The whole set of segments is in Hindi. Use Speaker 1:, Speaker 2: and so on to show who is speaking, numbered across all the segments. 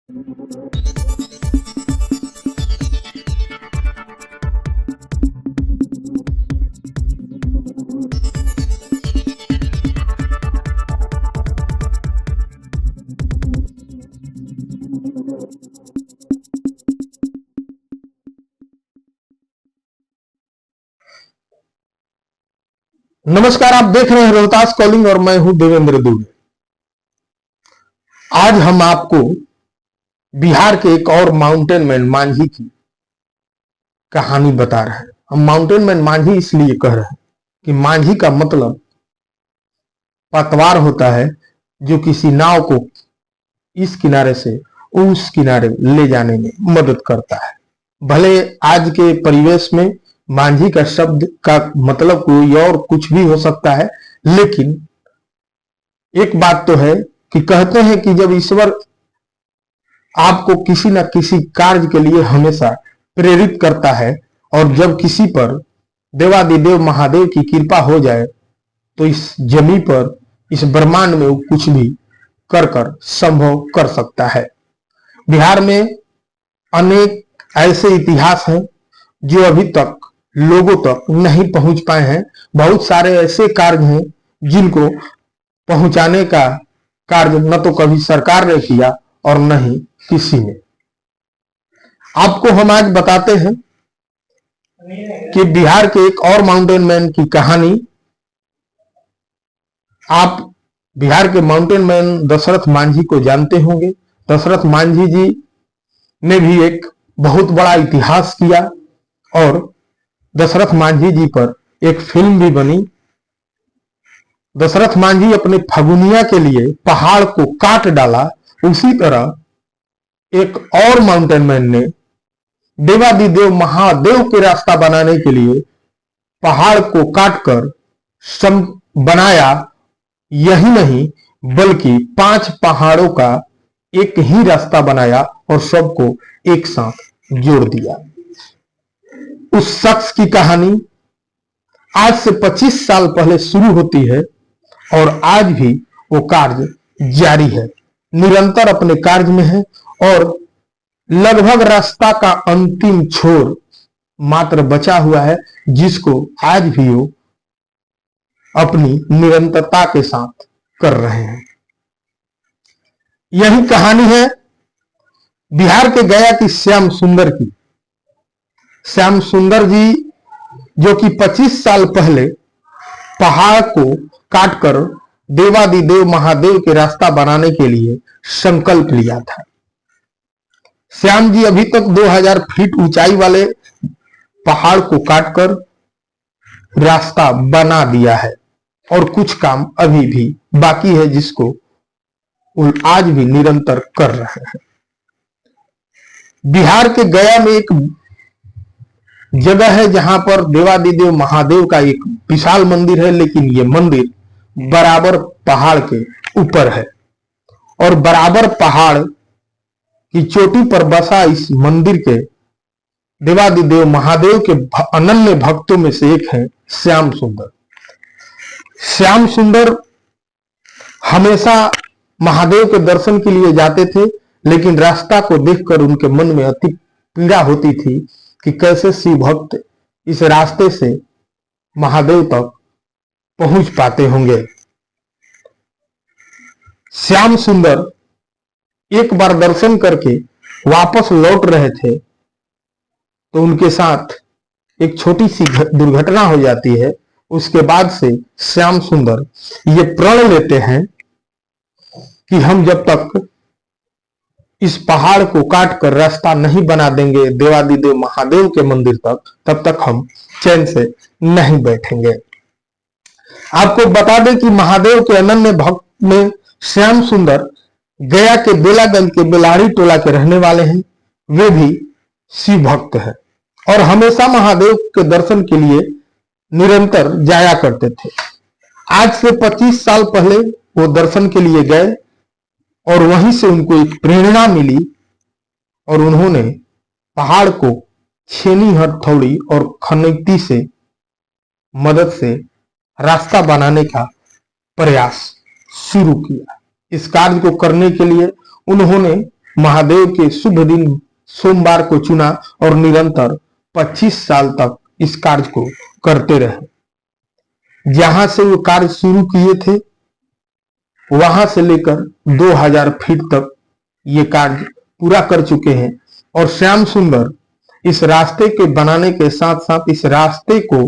Speaker 1: नमस्कार, आप देख रहे हैं रोहतास कॉलिंग और मैं हूं देवेंद्र दुबे। आज हम आपको बिहार के एक और माउंटेन मैन मांझी की कहानी बता रहे हैं। हम माउंटेन मैन मांझी इसलिए कह रहे हैं कि मांझी का मतलब पतवार होता है, जो किसी नाव को इस किनारे से उस किनारे ले जाने में मदद करता है। भले आज के परिवेश में मांझी का शब्द का मतलब कोई और कुछ भी हो सकता है, लेकिन एक बात तो है कि कहते हैं कि जब ईश्वर आपको किसी न किसी कार्य के लिए हमेशा प्रेरित करता है और जब किसी पर देवादिदेव महादेव की कृपा हो जाए तो इस जमीन पर, इस ब्रह्मांड में वो कुछ भी कर संभव कर सकता है। बिहार में अनेक ऐसे इतिहास हैं जो अभी तक लोगों तक नहीं पहुंच पाए हैं। बहुत सारे ऐसे कार्य हैं जिनको पहुंचाने का कार्य न तो कभी सरकार ने किया और न ही किसी ने। आपको हम आज बताते हैं कि बिहार के एक और माउंटेन मैन की कहानी। आप बिहार के माउंटेन मैन दशरथ मांझी को जानते होंगे। दशरथ मांझी जी ने भी एक बहुत बड़ा इतिहास किया और दशरथ मांझी जी पर एक फिल्म भी बनी। दशरथ मांझी अपने फगुनिया के लिए पहाड़ को काट डाला, उसी तरह एक और माउंटेन मैन ने देवादिदेव महादेव के रास्ता बनाने के लिए पहाड़ को काटकर बनाया। यही नहीं बल्कि 5 पहाड़ों का एक ही रास्ता बनाया और सबको एक साथ जोड़ दिया। उस शख्स की कहानी आज से 25 साल पहले शुरू होती है और आज भी वो कार्य जारी है, निरंतर अपने कार्य में है और लगभग रास्ता का अंतिम छोर मात्र बचा हुआ है, जिसको आज भी वो अपनी निरंतरता के साथ कर रहे हैं। यही कहानी है बिहार के गया की श्याम सुंदर की। श्याम सुंदर जी जो कि 25 साल पहले पहाड़ को काटकर देवादिदेव महादेव के रास्ता बनाने के लिए संकल्प लिया था। श्याम जी अभी तक 2000 फीट ऊंचाई वाले पहाड़ को काटकर रास्ता बना दिया है और कुछ काम अभी भी बाकी है, जिसको वो आज भी निरंतर कर रहे हैं। बिहार के गया में एक जगह है जहां पर देवादिदेव महादेव का एक विशाल मंदिर है, लेकिन ये मंदिर बराबर पहाड़ के ऊपर है और बराबर पहाड़ की चोटी पर बसा इस मंदिर के देवादिदेव महादेव के अनन्य भक्तों में से एक है श्याम सुंदर। श्याम सुंदर हमेशा महादेव के दर्शन के लिए जाते थे, लेकिन रास्ता को देखकर उनके मन में अति पीड़ा होती थी कि कैसे शिव भक्त इस रास्ते से महादेव तक पहुंच पाते होंगे। श्याम सुंदर एक बार दर्शन करके वापस लौट रहे थे तो उनके साथ एक छोटी सी दुर्घटना हो जाती है। उसके बाद से श्याम सुंदर ये प्रण लेते हैं कि हम जब तक इस पहाड़ को काटकर रास्ता नहीं बना देंगे देवादिदेव महादेव के मंदिर तक, तब तक हम चैन से नहीं बैठेंगे। आपको बता दें कि महादेव के अनन्य भक्त में श्याम सुंदर गया के बेलागंज के बेलाड़ी टोला के रहने वाले हैं। वे भी शिव भक्त हैं और हमेशा महादेव के दर्शन के लिए निरंतर जाया करते थे। आज से 25 साल पहले वो दर्शन के लिए गए और वहीं से उनको एक प्रेरणा मिली और उन्होंने पहाड़ को छेनी हथौड़ी और खनैती से मदद से रास्ता बनाने का प्रयास शुरू किया। इस कार्य को करने के लिए उन्होंने महादेव के शुभ दिन सोमवार को चुना और निरंतर 25 साल तक इस कार्य को करते रहे। जहां से वो कार्य शुरू किए थे वहां से लेकर 2000 फीट तक ये कार्य पूरा कर चुके हैं। और श्याम सुंदर इस रास्ते के बनाने के साथ साथ इस रास्ते को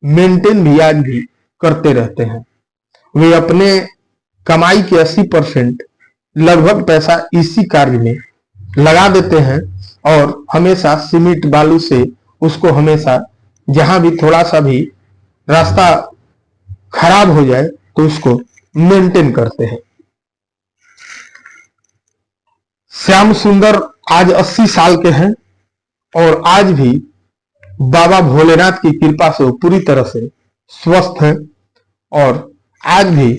Speaker 1: मेंटेन भी आज भी करते रहते हैं। वे अपने कमाई के 80% लगभग पैसा इसी कार्य में लगा देते हैं और हमेशा सीमेंट बालू से उसको हमेशा जहां भी थोड़ा सा भी रास्ता खराब हो जाए तो उसको मेंटेन करते हैं। श्याम सुंदर आज 80 साल के हैं और आज भी बाबा भोलेनाथ की कृपा से वो पूरी तरह से स्वस्थ हैं और आज भी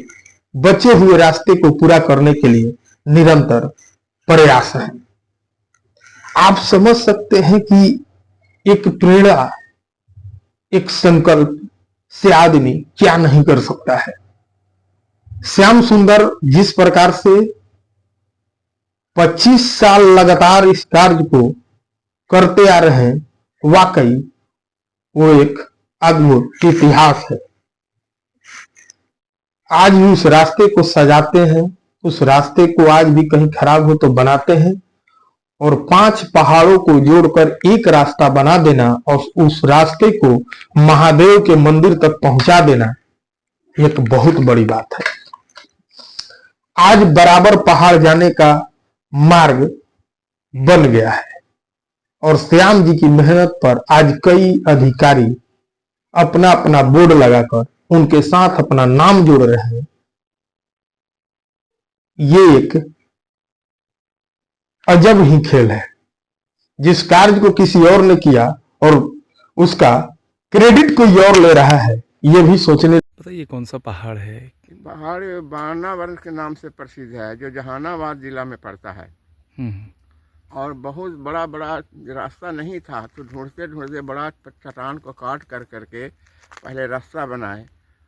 Speaker 1: बचे हुए रास्ते को पूरा करने के लिए निरंतर प्रयास है। आप समझ सकते हैं कि एक प्रेरणा, एक संकल्प से आदमी क्या नहीं कर सकता है। श्याम सुंदर जिस प्रकार से 25 साल लगातार इस कार्य को करते आ रहे हैं, वाकई वो एक अद्भुत इतिहास है। आज भी उस रास्ते को सजाते हैं, उस रास्ते को आज भी कहीं खराब हो तो बनाते हैं और 5 पहाड़ों को जोड़कर एक रास्ता बना देना और उस रास्ते को महादेव के मंदिर तक पहुंचा देना एक बहुत बड़ी बात है। आज बराबर पहाड़ जाने का मार्ग बन गया है और श्याम जी की मेहनत पर आज कई अधिकारी अपना अपना बोर्ड लगाकर उनके साथ अपना नाम जोड़ रहे हैं। ये एक अजब ही खेल है। जिस कार्य को किसी और ने किया और उसका क्रेडिट कोई और ले रहा है, ये भी सोचने।
Speaker 2: पता ये कौन सा पहाड़ है?
Speaker 3: पहाड़ बानावर के नाम से प्रसिद्ध है, जो जहानाबाद जिला में पड़ता है। और बहुत बड़ा बड़ा रास्ता नहीं था तो ढूंढते ढूंढते बड़ा चट्टान को काट कर करके पहले रास्ता बनाए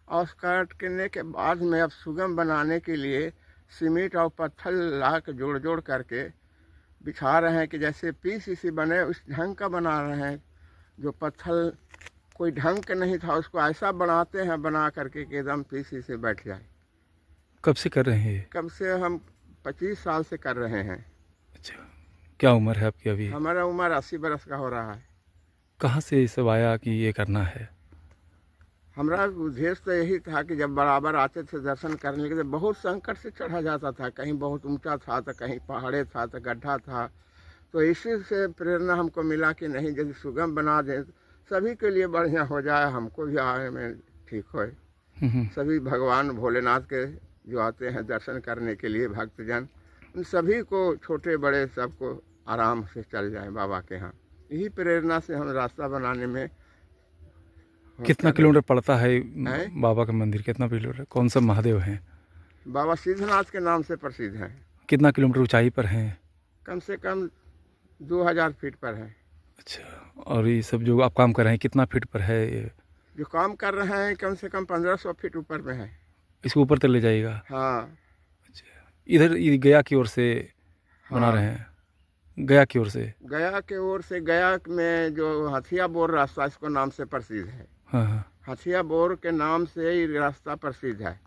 Speaker 3: और उस काट करने के बाद में अब सुगम बनाने के लिए सीमेंट और पत्थर ला के जोड़ जोड़ करके बिछा रहे हैं कि जैसे पीसीसी बने उस ढंग का बना रहे हैं। जो पत्थर कोई ढंग का नहीं था उसको ऐसा बनाते हैं बना करके कि एकदम पीसीसी बैठ जाए।
Speaker 2: कब से कर रहे हैं?
Speaker 3: कब से? हम 25 साल से कर रहे हैं।
Speaker 2: अच्छा, क्या उम्र है आपकी अभी?
Speaker 3: हमारा उम्र 80 बरस का हो रहा है।
Speaker 2: कहाँ से ये सब आया कि ये करना है?
Speaker 3: हमारा उद्देश्य तो यही था कि जब बराबर आते थे दर्शन करने के लिए, बहुत संकट से चढ़ा जाता था, कहीं बहुत ऊंचा था तो कहीं पहाड़े था तो गड्ढा था। तो इसी से प्रेरणा हमको मिला कि नहीं, यदि सुगम बना दें सभी के लिए बढ़िया हो जाए, हमको भी आने में ठीक हो। सभी भगवान भोलेनाथ के जो आते हैं दर्शन करने के लिए भक्तजन, उन सभी को छोटे बड़े सबको आराम से चल जाए बाबा के यहाँ। यही प्रेरणा से हम रास्ता बनाने में।
Speaker 2: कितना किलोमीटर पड़ता है बाबा का मंदिर? कितना किलोमीटर? कौन सा महादेव हैं?
Speaker 3: बाबा सिद्धनाथ के नाम से प्रसिद्ध हैं।
Speaker 2: कितना किलोमीटर ऊंचाई पर हैं?
Speaker 3: कम से कम 2000 फीट पर है।
Speaker 2: अच्छा, और ये सब जो आप काम कर रहे हैं कितना फीट पर है ये?
Speaker 3: जो काम कर रहे हैं कम से कम 1500 फीट ऊपर में है।
Speaker 2: इसको ऊपर तक ले जाएगा?
Speaker 3: हाँ।
Speaker 2: अच्छा, इधर गया की ओर से बना रहे हैं? गया की ओर से?
Speaker 3: गया के ओर से, गया में जो हथिया बोर रास्ता इसको नाम से प्रसिद्ध है।
Speaker 2: हाँ।
Speaker 3: हथिया बोर के नाम से ही रास्ता प्रसिद्ध है।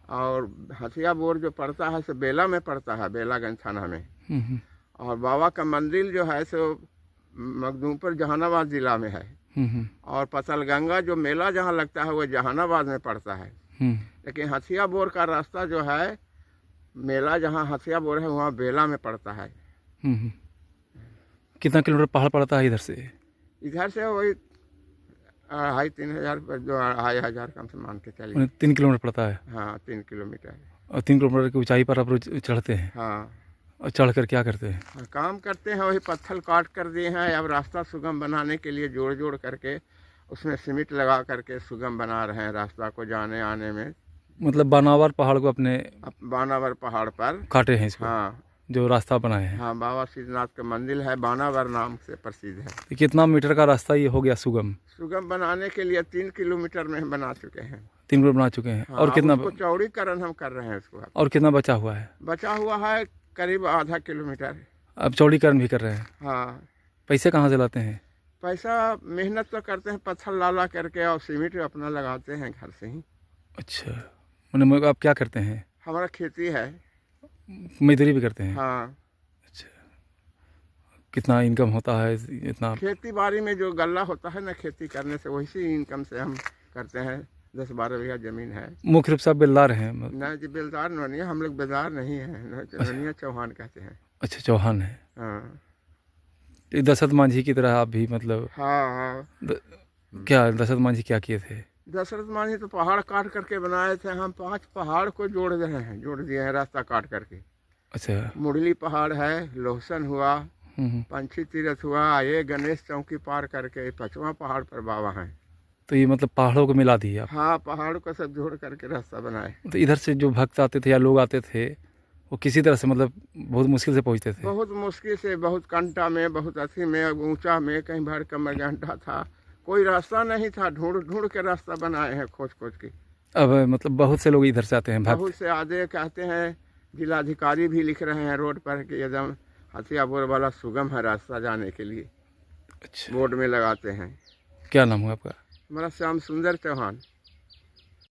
Speaker 3: और हथिया बोर जो पड़ता है सो बेला में पड़ता है, बेलागंज थाना में। और बाबा का मंदिर जो है सो मखदूमपुर जहानाबाद जिला में है। और पतलगंगा जो मेला जहाँ लगता है वो जहानाबाद में पड़ता है। लेकिन हथिया बोर का रास्ता जो है, मेला जहाँ हथिया बोर है वहाँ बेला में पड़ता है।
Speaker 2: कितना किलोमीटर पहाड़ पड़ता है इधर से?
Speaker 3: इधर से वही 2500-3000 जो 2500 कम से मान के चलिए।
Speaker 2: 3 किलोमीटर पड़ता है?
Speaker 3: हाँ, 3 किलोमीटर।
Speaker 2: और 3 किलोमीटर की ऊंचाई पर आप रोज चढ़ते हैं?
Speaker 3: हाँ।
Speaker 2: और चढ़ कर क्या करते हैं?
Speaker 3: काम करते हैं, वही पत्थर काट कर दिए हैं। अब रास्ता सुगम बनाने के लिए जोड़ जोड़ करके उसमें सीमेंट लगा करके सुगम बना रहे हैं रास्ता को जाने आने में।
Speaker 2: मतलब बानावर पहाड़ को अपने
Speaker 3: बानावर पहाड़ पर
Speaker 2: काटे हैं इसको?
Speaker 3: हाँ,
Speaker 2: जो रास्ता बनाए हैं।
Speaker 3: हाँ, बाबा सिद्धनाथ का मंदिर है, बानावर नाम से प्रसिद्ध है।
Speaker 2: तो कितना मीटर का रास्ता ये हो गया सुगम?
Speaker 3: सुगम बनाने के लिए 3 किलोमीटर में हम बना चुके हैं।
Speaker 2: 3 किलोमीटर बना चुके हैं।
Speaker 3: हाँ,
Speaker 2: और कितना
Speaker 3: चौड़ीकरण हम कर रहे हैं इसको।
Speaker 2: और कितना बचा हुआ है?
Speaker 3: बचा हुआ है करीब आधा किलोमीटर।
Speaker 2: अब चौड़ीकरण भी कर रहे हैं।
Speaker 3: हाँ,
Speaker 2: पैसे कहाँ से लाते हैं?
Speaker 3: पैसा मेहनत तो करते हैं, पत्थर ला करके और सीमेंट अपना लगाते हैं घर से ही।
Speaker 2: अच्छा, मैंने आप क्या करते हैं?
Speaker 3: हमारा खेती है।
Speaker 2: मजदूरी भी करते हैं?
Speaker 3: हाँ,
Speaker 2: अच्छा, कितना इनकम होता है इतना?
Speaker 3: खेती बाड़ी में जो गल्ला होता है ना, खेती करने से वही सी इनकम से हम करते हैं। 10-12 बीघा जमीन है।
Speaker 2: मुख्य रूप से आप बेलदार हैं?
Speaker 3: ना जी, बेलदार नोनिया, हम लोग बेलदार नहीं है, नोनिया चौहान कहते हैं।
Speaker 2: अच्छा, चौहान है।
Speaker 3: हाँ
Speaker 2: तो दशरथ मांझी की तरह आप भी मतलब
Speaker 3: हाँ हाँ।
Speaker 2: क्या दशरथ मांझी क्या किए थे?
Speaker 3: दशरथ मांझी तो पहाड़ काट करके बनाए थे। हम 5 पहाड़ को जोड़ दिए हैं रास्ता काट करके।
Speaker 2: अच्छा।
Speaker 3: मुरली पहाड़ है, लोहसन हुआ, पंछी तीरथ हुआ, ये गणेश चौकी पार करके 5वां पहाड़ पर बाबा हैं।
Speaker 2: तो ये मतलब पहाड़ों को मिला दिए आप?
Speaker 3: हाँ, पहाड़ को सब जोड़ करके रास्ता बनाए।
Speaker 2: तो इधर से जो भक्त आते थे या लोग आते थे वो किसी तरह से मतलब बहुत मुश्किल से पहुंचते थे?
Speaker 3: बहुत मुश्किल से, बहुत कंटा में, बहुत अथी में, ऊंचा में, कहीं भर कमर घंटा था, कोई रास्ता नहीं था। ढूंढ ढूंढ के रास्ता बनाए हैं, खोज खोज के।
Speaker 2: अब मतलब बहुत से लोग इधर से आते हैं भक्त?
Speaker 3: बहुत से आधे कहते हैं, जिलाधिकारी भी लिख रहे हैं रोड पर कि एकदम हथियापुर वाला सुगम है रास्ता जाने के लिए।
Speaker 2: अच्छा,
Speaker 3: बोर्ड में लगाते हैं।
Speaker 2: क्या नाम हुआ आपका?
Speaker 3: हमारा श्याम सुंदर चौहान।